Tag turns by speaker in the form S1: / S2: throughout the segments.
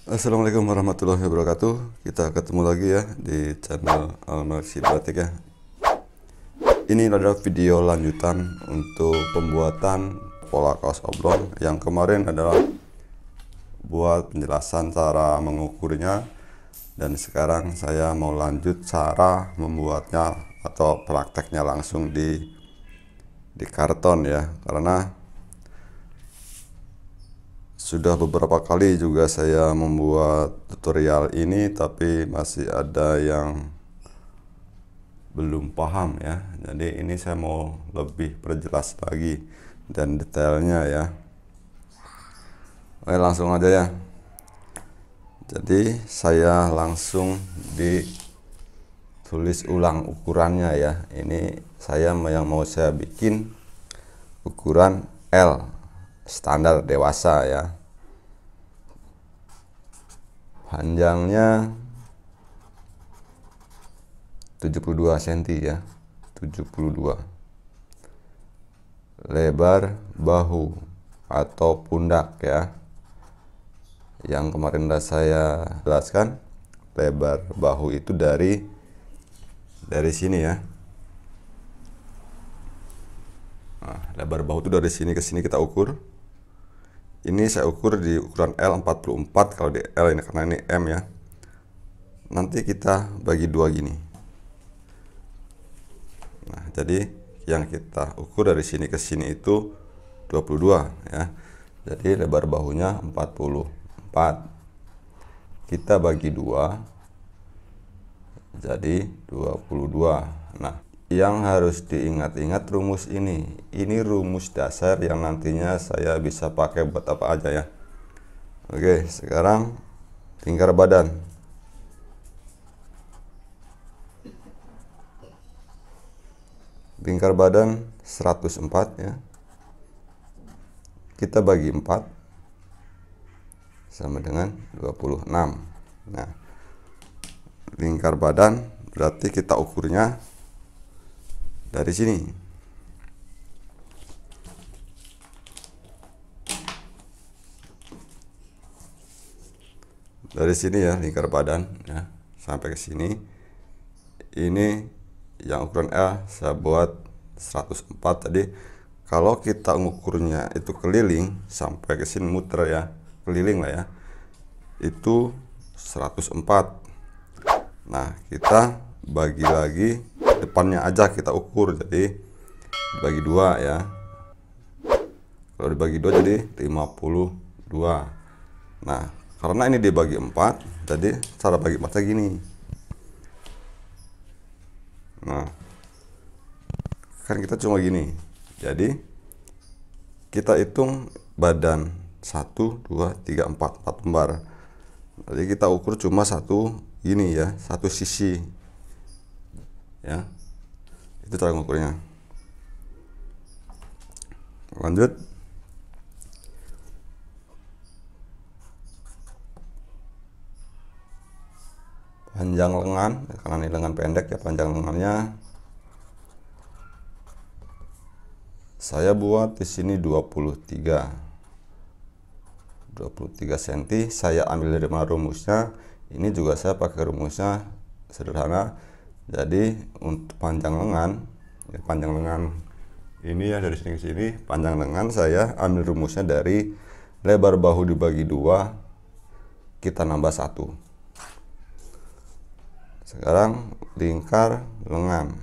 S1: Assalamualaikum warahmatullahi wabarakatuh. Kita ketemu lagi ya di channel Almersibatik ya. Ini adalah video lanjutan untuk pembuatan pola kaos oblong. Yang kemarin adalah buat penjelasan cara mengukurnya, dan sekarang saya mau lanjut cara membuatnya atau prakteknya langsung di karton ya, karena sudah beberapa kali juga saya membuat tutorial ini, tapi masih ada yang belum paham ya. Jadi ini saya mau lebih perjelas lagi dan detailnya ya. Oke, langsung aja ya. Jadi saya langsung ditulis ulang ukurannya ya. Ini yang mau saya bikin ukuran L standar dewasa ya. Panjangnya 72 cm ya, 72. Lebar bahu atau pundak ya, yang kemarin udah saya jelaskan. Lebar bahu itu dari sini ya. Nah, lebar bahu itu dari sini ke sini kita ukur. Ini saya ukur di ukuran L 44 kalau di L ini, karena ini M ya. Nanti kita bagi dua gini. Nah, jadi yang kita ukur dari sini ke sini itu 22 ya. Jadi lebar bahunya 44. Kita bagi dua jadi 22. Nah, yang harus diingat-ingat rumus ini. Ini rumus dasar yang nantinya saya bisa pakai buat apa aja ya. Oke, sekarang lingkar badan. Lingkar badan 104 ya. Kita bagi 4 sama dengan 26. Nah, lingkar badan berarti kita ukurnya dari sini. Dari sini ya, lingkar badan ya, sampai ke sini. Ini yang ukuran L saya buat 104 tadi. Kalau kita ngukurnya itu keliling sampai ke sini, muter ya, keliling lah ya, itu 104. Nah, kita bagi lagi depannya aja kita ukur, jadi dibagi dua ya. Kalau dibagi dua jadi 52. Nah, karena ini dibagi 4, jadi cara bagi 4 gini. Nah, kan kita cuma gini. Jadi kita hitung badan 1 2 3 4 lembar. Jadi kita ukur cuma satu gini ya, satu sisi ya. Itu cara mengukurnya. Lanjut. Panjang lengan, karena ini lengan pendek ya, panjang lengannya saya buat di sini 23 cm. Saya ambil dari mana rumusnya? Ini juga saya pakai rumusnya sederhana. Jadi untuk panjang lengan ya, panjang lengan ini ya, dari sini ke sini, panjang lengan saya ambil rumusnya dari lebar bahu dibagi 2, kita nambah 1. Sekarang lingkar lengan.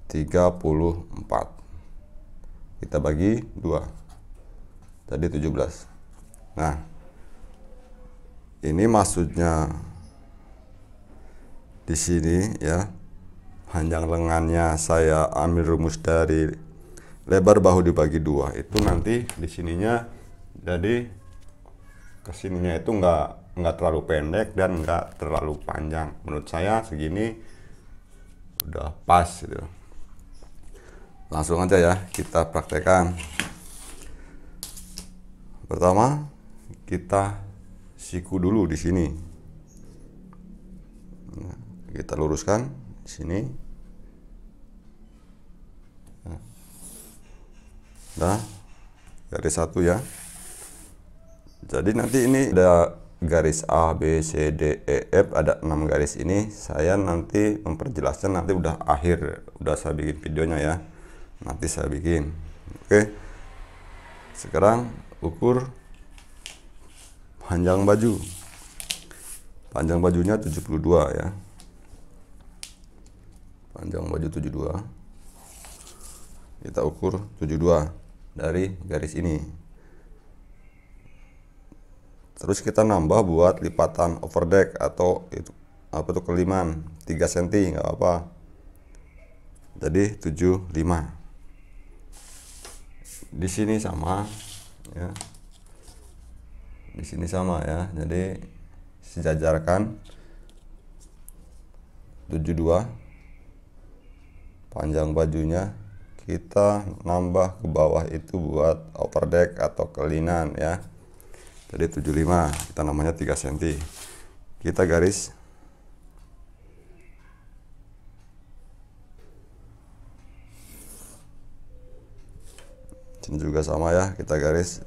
S1: (34) kita bagi 2 tadi 17. Nah, ini maksudnya di sini ya, panjang lengannya saya ambil rumus dari lebar bahu dibagi 2, itu nanti di sininya jadi kesininya itu nggak terlalu pendek dan nggak terlalu panjang. Menurut saya segini udah pas gitu. Langsung aja ya kita praktekkan. Pertama kita siku dulu di sini. Nah, kita luruskan di sini. Nah, garis 1 ya. Jadi nanti ini ada garis A, B, C, D, E, F, ada 6 garis ini. Saya nanti memperjelaskan nanti udah saya bikin videonya ya. Nanti saya bikin. Oke. Sekarang ukur panjang baju. Panjang bajunya 72 ya. Panjang baju 72. Kita ukur 72 dari garis ini. Terus kita nambah buat lipatan overdeck atau itu apa tuh keliman 3 cm nggak apa. Jadi 75. Di sini sama ya. Di sini sama ya. Jadi sejajarkan 72. Panjang bajunya kita nambah ke bawah itu buat overdeck atau kelinan ya. Jadi 75, kita namanya 3 cm. Kita garis. Sini juga sama ya, kita garis.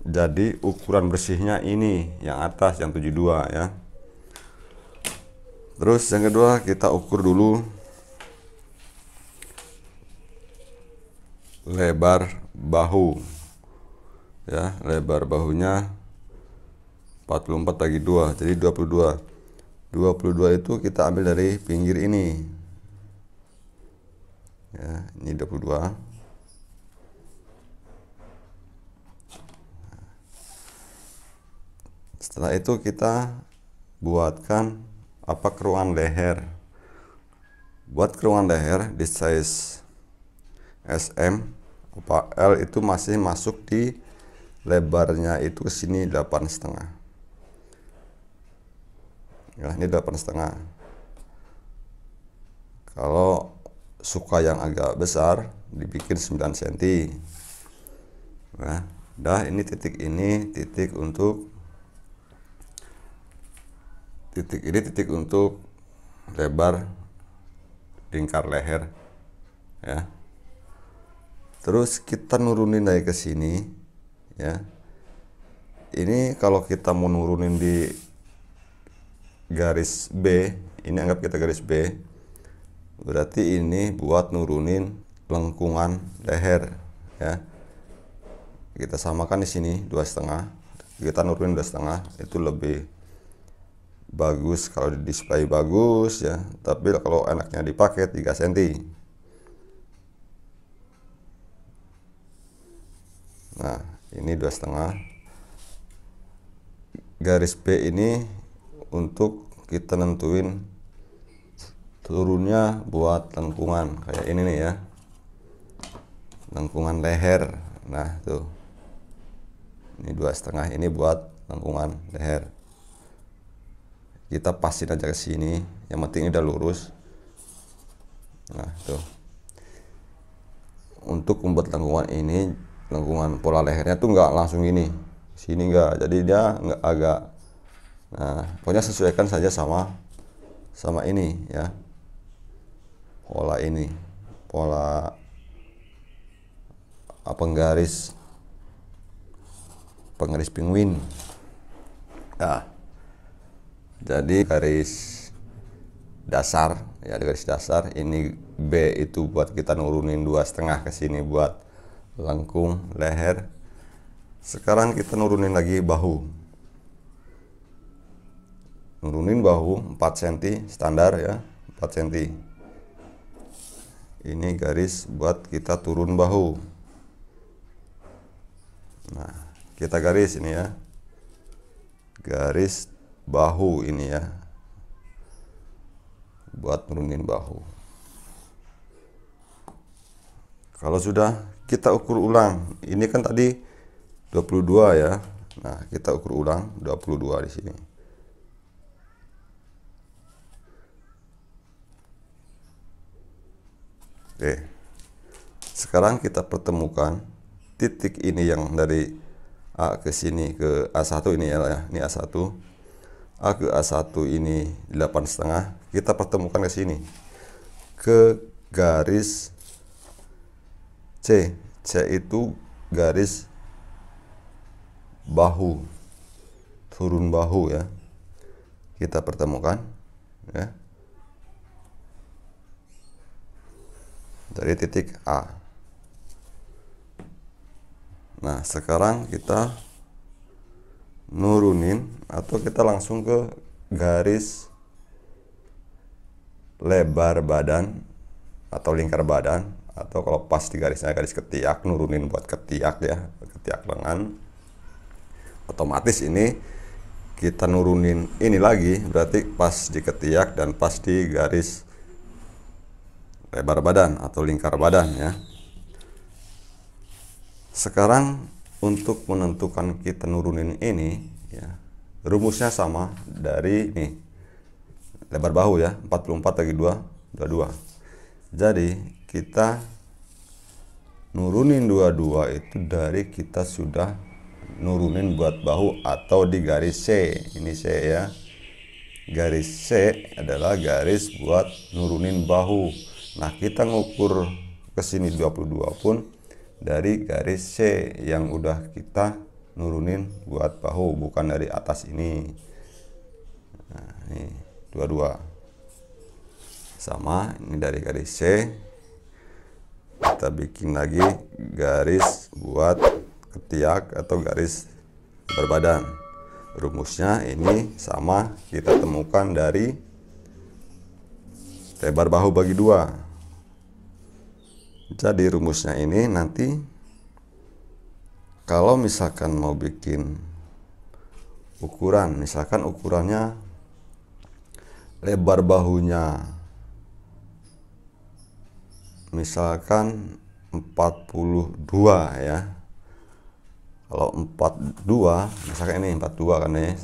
S1: Jadi ukuran bersihnya ini yang atas yang 72 ya. Terus yang kedua kita ukur dulu lebar bahu ya. Lebar bahunya 44 bagi 2 jadi 22. 22 itu kita ambil dari pinggir ini ya, ini 22. Setelah itu kita buatkan keruan leher. Buat keruan leher di size SM L itu masih masuk di lebarnya itu ke sini 8,5 ya, ini 8,5. Kalau suka yang agak besar dibikin 9 cm. Nah, ini titik untuk lebar lingkar leher ya. Terus kita nurunin dari ke sini ya. Ini kalau kita mau nurunin di garis B, ini anggap kita garis B. Berarti ini buat nurunin lengkungan leher ya. Kita samakan di sini 2,5. Kita nurunin 2,5 itu lebih bagus kalau di display bagus ya. Tapi kalau enaknya dipakai 3 cm. Nah, ini 2,5. Garis B ini untuk kita nentuin turunnya buat lengkungan kayak ini nih ya. Lengkungan leher. Nah, tuh. Ini 2,5, ini buat lengkungan leher. Kita pasin aja ke sini. Yang penting ini udah lurus. Nah, tuh. Untuk membuat lengkungan ini, lengkungan pola lehernya tuh nggak langsung ini, sini nggak, jadi dia nggak agak. Nah, pokoknya sesuaikan saja sama ini ya, pola ini, pola penggaris penguin. Nah, jadi garis dasar ya, garis dasar ini B itu buat kita nurunin 2,5 ke sini buat lengkung leher. Sekarang kita nurunin lagi bahu. Nurunin bahu 4 cm standar ya, 4 cm. Ini garis buat kita turun bahu. Nah, kita garis ini ya. Garis bahu ini ya. Buat nurunin bahu. Kalau sudah, kita ukur ulang. Ini kan tadi 22 ya. Nah, kita ukur ulang 22 di sini. Oke. Sekarang kita pertemukan titik ini yang dari A ke sini ke A1 ini ya. Ini A1. A ke A1 ini 8,5. Kita pertemukan ke sini. Ke garis C. C itu garis bahu, turun bahu ya. Kita pertemukan ya. Dari titik A. Nah, sekarang kita nurunin atau kita langsung ke garis lebar badan atau lingkar badan, atau kalau pas di garisnya garis ketiak, nurunin buat ketiak ya, ketiak lengan. Otomatis ini kita nurunin ini lagi, berarti pas di ketiak dan pas di garis lebar badan atau lingkar badan ya. Sekarang untuk menentukan kita nurunin ini ya, rumusnya sama dari nih, lebar bahu ya, 44 bagi 2, 22. Jadi kita nurunin 22 itu dari kita sudah nurunin buat bahu atau di garis C. Ini C ya. Garis C adalah garis buat nurunin bahu. Nah, kita ngukur ke sini 22 pun dari garis C yang udah kita nurunin buat bahu, bukan dari atas ini. Nah, ini 22 sama ini dari garis C. Kita bikin lagi garis buat ketiak atau garis berbadan. Rumusnya ini sama, kita temukan dari lebar bahu bagi 2. Jadi rumusnya ini nanti kalau misalkan mau bikin ukuran, misalkan ukurannya lebar bahunya misalkan 42 ya. Kalau 42, misalkan ini 42 kan ya,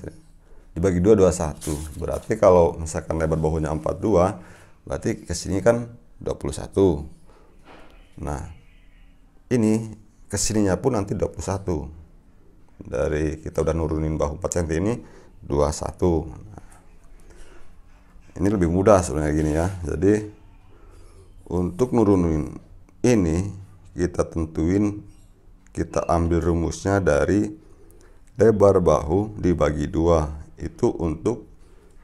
S1: dibagi 2 21. Berarti kalau misalkan lebar bahunya 42, berarti kesini kan 21. Nah, ini kesininya pun nanti 21. Dari kita udah nurunin bahu 4 cm ini 21. Nah, ini lebih mudah sebenarnya gini ya. Jadi untuk nurunin ini kita tentuin, kita ambil rumusnya dari lebar bahu dibagi 2. Itu untuk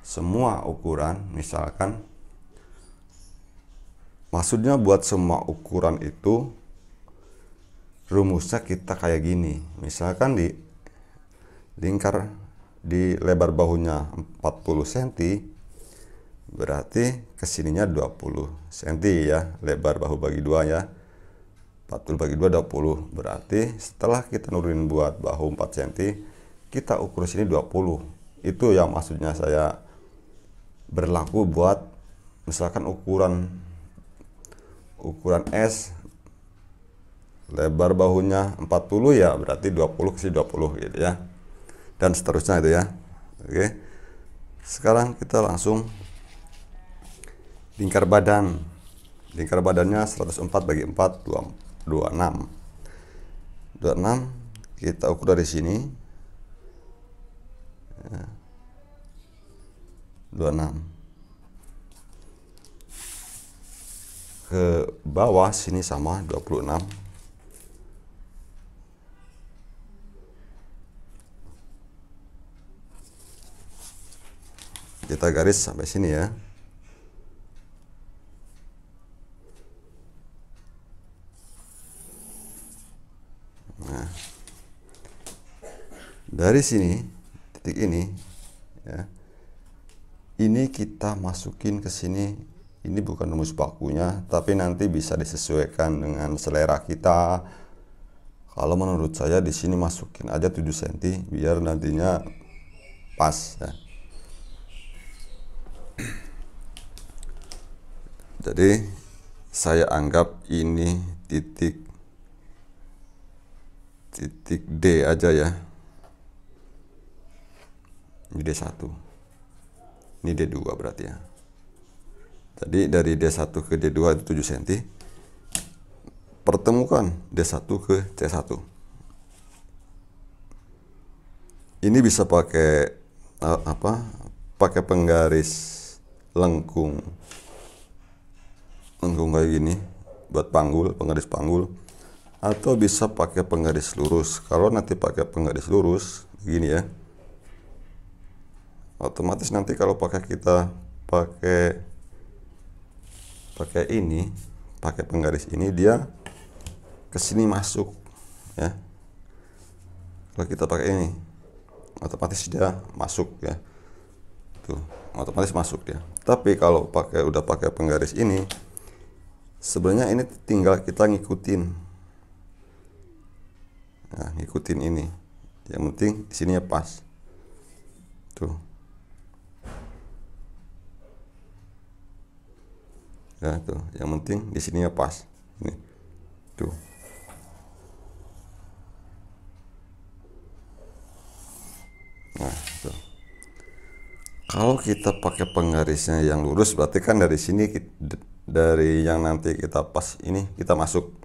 S1: semua ukuran. Misalkan maksudnya buat semua ukuran itu rumusnya kita kayak gini. Misalkan di lingkar di lebar bahunya 40 cm, berarti kesininya 20 cm ya, lebar bahu bagi 2 ya. 40 bagi 2 20. Berarti setelah kita nurunin buat bahu 4 cm, kita ukur sini 20. Itu yang maksudnya saya berlaku buat misalkan ukuran S lebar bahunya 40 ya, berarti 20 ke 20 gitu ya. Dan seterusnya itu ya. Oke. Sekarang kita langsung lingkar badan. Lingkar badannya 104 bagi 4 26. 26 kita ukur dari sini. Ya. 26. Ke bawah sini sama 26. Kita garis sampai sini ya. Nah, dari sini titik ini ya, ini kita masukin ke sini. Ini bukan rumus bakunya, tapi nanti bisa disesuaikan dengan selera kita. Kalau menurut saya di sini masukin aja 7 cm biar nantinya pas ya. Jadi saya anggap ini titik D aja ya. Ini D1. Ini D2 berarti ya. Jadi dari D1 ke D2 itu 7 cm. Pertemukan D1 ke C1. Ini bisa pakai Pakai penggaris lengkung melengkung kayak gini buat panggul, penggaris panggul, atau bisa pakai penggaris lurus. Kalau nanti pakai penggaris lurus gini ya, otomatis nanti kalau kita pakai ini, pakai penggaris ini, dia kesini masuk ya. Kalau kita pakai ini otomatis dia masuk ya, tuh otomatis masuk dia. Tapi kalau udah pakai penggaris ini, sebenarnya ini tinggal kita ngikutin, nah, ngikutin ini, yang penting di sininya pas tuh ya, tuh yang penting di sininya pas ini tuh. Nah, tuh. Kalau kita pakai penggarisnya yang lurus, berarti kan dari sini, dari yang nanti kita pas ini kita masuk.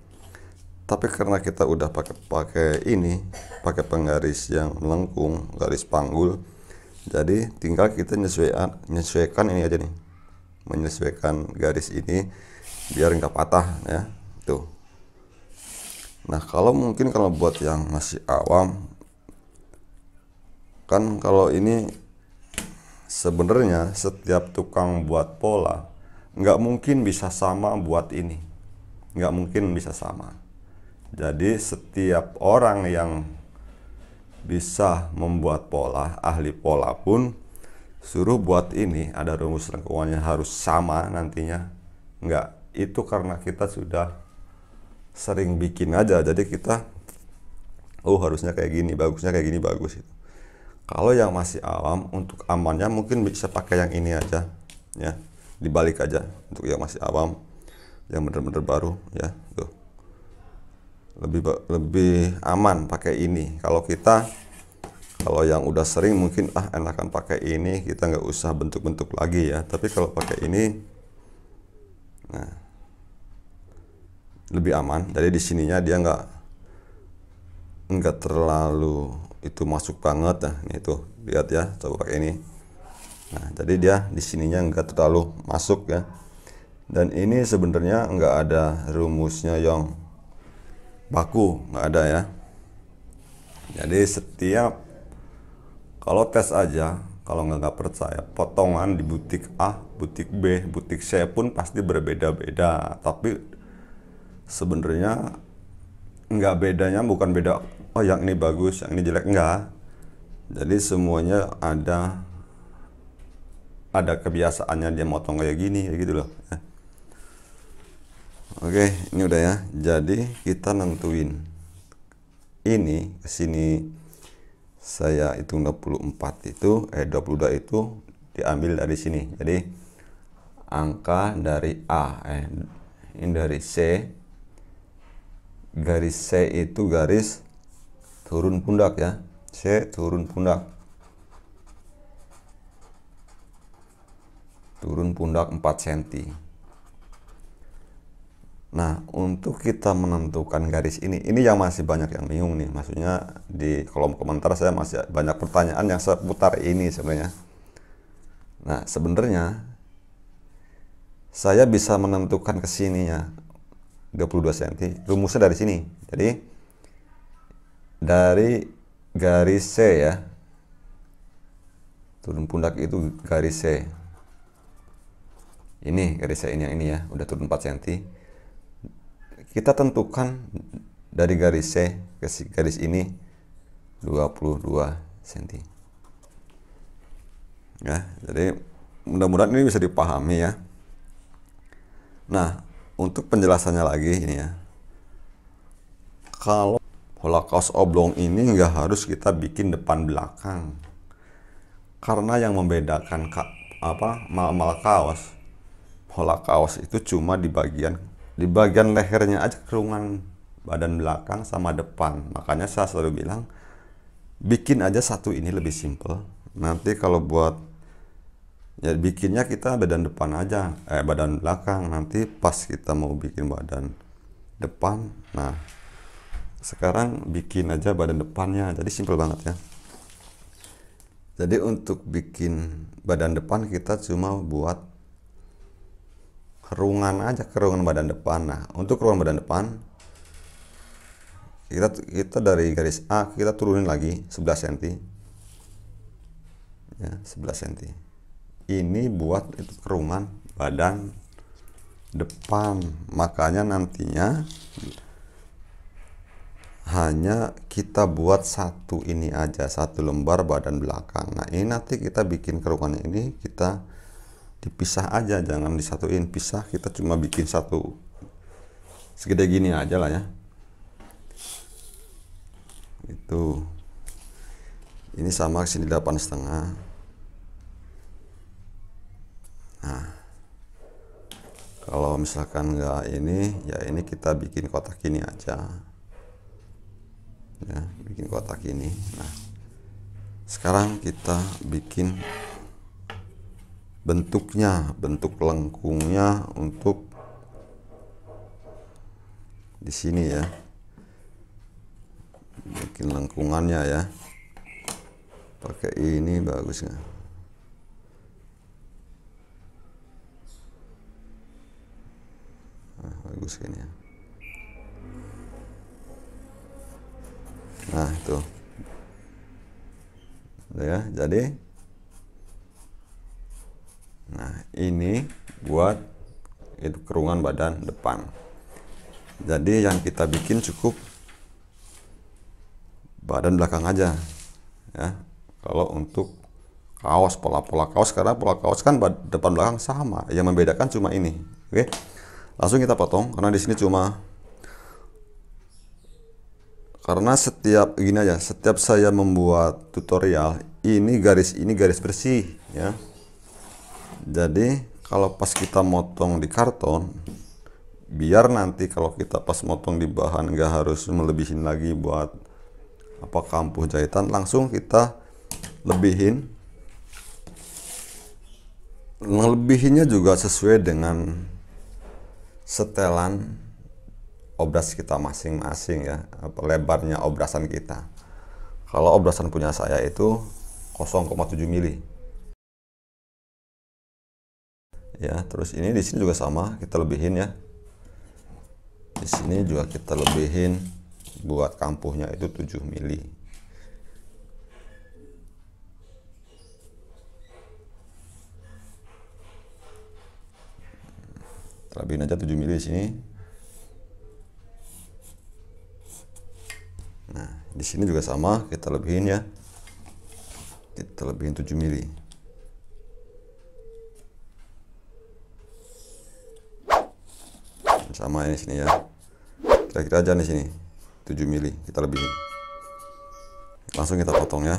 S1: Tapi karena kita udah pakai ini, pakai penggaris yang melengkung, garis panggul, jadi tinggal kita menyesuaikan ini aja nih, menyesuaikan garis ini biar nggak patah ya, tuh. Nah, kalau mungkin kalau buat yang masih awam, kan kalau ini sebenarnya setiap tukang buat pola nggak mungkin bisa sama buat ini, nggak mungkin bisa sama. Jadi setiap orang yang bisa membuat pola, ahli pola pun suruh buat ini, ada rumus lengkungannya harus sama nantinya. Nggak, itu karena kita sudah sering bikin aja, jadi kita harusnya kayak gini, bagusnya kayak gini, bagus itu. Kalau yang masih awam, untuk amannya mungkin bisa pakai yang ini aja ya, dibalik aja untuk yang masih awam, yang bener-bener baru ya, tuh lebih aman pakai ini. Kalau yang udah sering mungkin enakan pakai ini, kita nggak usah bentuk-bentuk lagi ya. Tapi kalau pakai ini, nah, lebih aman. Jadi di sininya dia nggak terlalu itu masuk banget. Nah, ini tuh lihat ya, coba pakai ini. Nah, jadi dia di sininya nggak terlalu masuk ya. Dan ini sebenarnya nggak ada rumusnya yang baku, nggak ada ya. Jadi kalau tes aja, kalau nggak percaya, potongan di butik A, butik B, butik C pun pasti berbeda-beda. Tapi sebenarnya nggak bedanya, bukan beda yang ini bagus, yang ini jelek, enggak. Jadi semuanya ada kebiasaannya, dia motong kayak gini, kayak gitu loh ya. Oke, ini udah ya. Jadi kita nentuin ini ke sini, saya hitung 24 itu 22 itu diambil dari sini. Jadi angka dari A, ini dari C, garis C itu garis turun pundak ya, C turun pundak, 4 cm. Nah, untuk kita menentukan garis ini yang masih banyak yang bingung nih, maksudnya di kolom komentar saya masih banyak pertanyaan yang seputar ini sebenarnya. Nah, sebenarnya saya bisa menentukan kesininya 22 cm, rumusnya dari sini. Jadi dari garis C ya, turun pundak itu garis C, ini garis C ini, yang ini ya, udah turun 4 cm. Kita tentukan dari garis C ke garis ini 22 cm ya. Jadi mudah-mudahan ini bisa dipahami ya. Nah, untuk penjelasannya lagi ini ya, kalau pola kaos oblong ini nggak harus kita bikin depan belakang, karena yang membedakan mal kaos, pola kaos itu cuma di bagian lehernya aja, kerungan badan belakang sama depan. Makanya saya selalu bilang bikin aja satu ini lebih simple. Nanti kalau buat ya bikinnya kita badan depan aja, badan belakang. Nanti pas kita mau bikin badan depan, nah sekarang bikin aja badan depannya. Jadi simple banget ya. Jadi untuk bikin badan depan kita cuma buat kerungan aja, kerungan badan depan. Nah, untuk kerungan badan depan kita dari garis A kita turunin lagi 11 cm ya, 11 cm. Ini buat itu kerungan badan depan, makanya nantinya hanya kita buat satu ini aja, satu lembar badan belakang. Nah, ini nanti kita bikin kerungannya ini kita dipisah aja, jangan disatuin, pisah. Kita cuma bikin satu segede gini aja lah ya. Itu ini sama sini 8,5. Nah, kalau misalkan enggak ini ya, ini kita bikin kotak ini aja ya, bikin kotak ini. Nah, sekarang kita bikin bentuknya, bentuk lengkungnya untuk di sini ya, bikin lengkungannya ya, pakai ini bagus nggak? Nah, bagus ini ya. Nah, itu udah ya, jadi nah ini buat itu kerungan badan depan. Jadi yang kita bikin cukup badan belakang aja ya. Kalau untuk kaos, pola-pola kaos, karena pola kaos kan depan belakang sama, yang membedakan cuma ini. Oke, langsung kita potong karena di sini cuma, karena setiap gini aja, setiap saya membuat tutorial ini garis bersih ya. Jadi kalau pas kita motong di karton, biar nanti kalau kita pas motong di bahan nggak harus melebihin lagi buat apa kampuh jahitan, langsung kita lebihin. Ngelebihinnya juga sesuai dengan setelan obras kita masing-masing ya, apa lebarnya obrasan kita. Kalau obrasan punya saya itu 0,7 mili ya. Terus ini di sini juga sama, kita lebihin ya. Di sini juga kita lebihin buat kampuhnya itu 7 mili. Lebihin aja 7 mili di sini. Nah, di sini juga sama, kita lebihin ya. Kita lebihin 7 mili. Sama ini sini ya. Kira-kira aja di sini 7 mili kita lebihin. Langsung kita potong ya.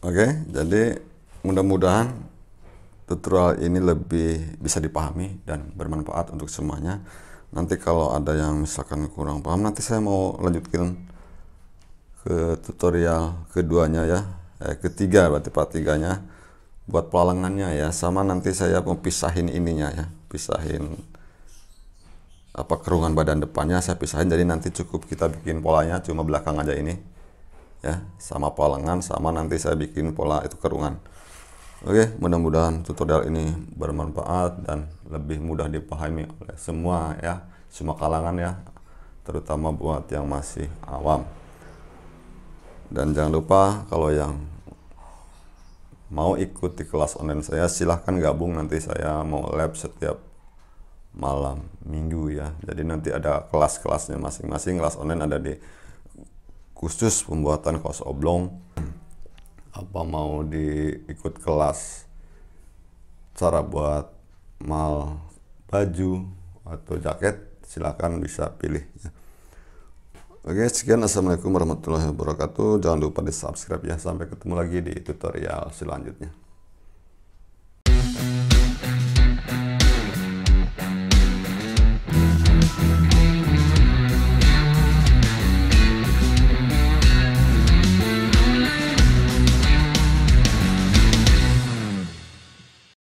S1: Oke, jadi mudah-mudahan tutorial ini lebih bisa dipahami dan bermanfaat untuk semuanya. Nanti kalau ada yang misalkan kurang paham, nanti saya mau lanjutkan ke tutorial keduanya ya, ketiga berarti part 3-nya buat pelalangannya ya. Sama nanti saya mau pisahin ininya ya, pisahin apa kerungan badan depannya saya pisahin. Jadi nanti cukup kita bikin polanya cuma belakang aja ini ya, sama polangan, sama nanti saya bikin pola itu kerungan. Oke, mudah-mudahan tutorial ini bermanfaat dan lebih mudah dipahami oleh semua ya, semua kalangan ya, terutama buat yang masih awam. Dan jangan lupa kalau yang mau ikuti kelas online saya, silahkan gabung. Nanti saya mau live setiap malam minggu ya. Jadi nanti ada kelas-kelasnya masing-masing. Kelas online ada di khusus pembuatan kaos oblong. Apa mau diikut kelas cara buat mal baju atau jaket, silakan bisa pilih ya. Oke, sekian, assalamualaikum warahmatullahi wabarakatuh. Jangan lupa di subscribe ya. Sampai ketemu lagi di tutorial selanjutnya.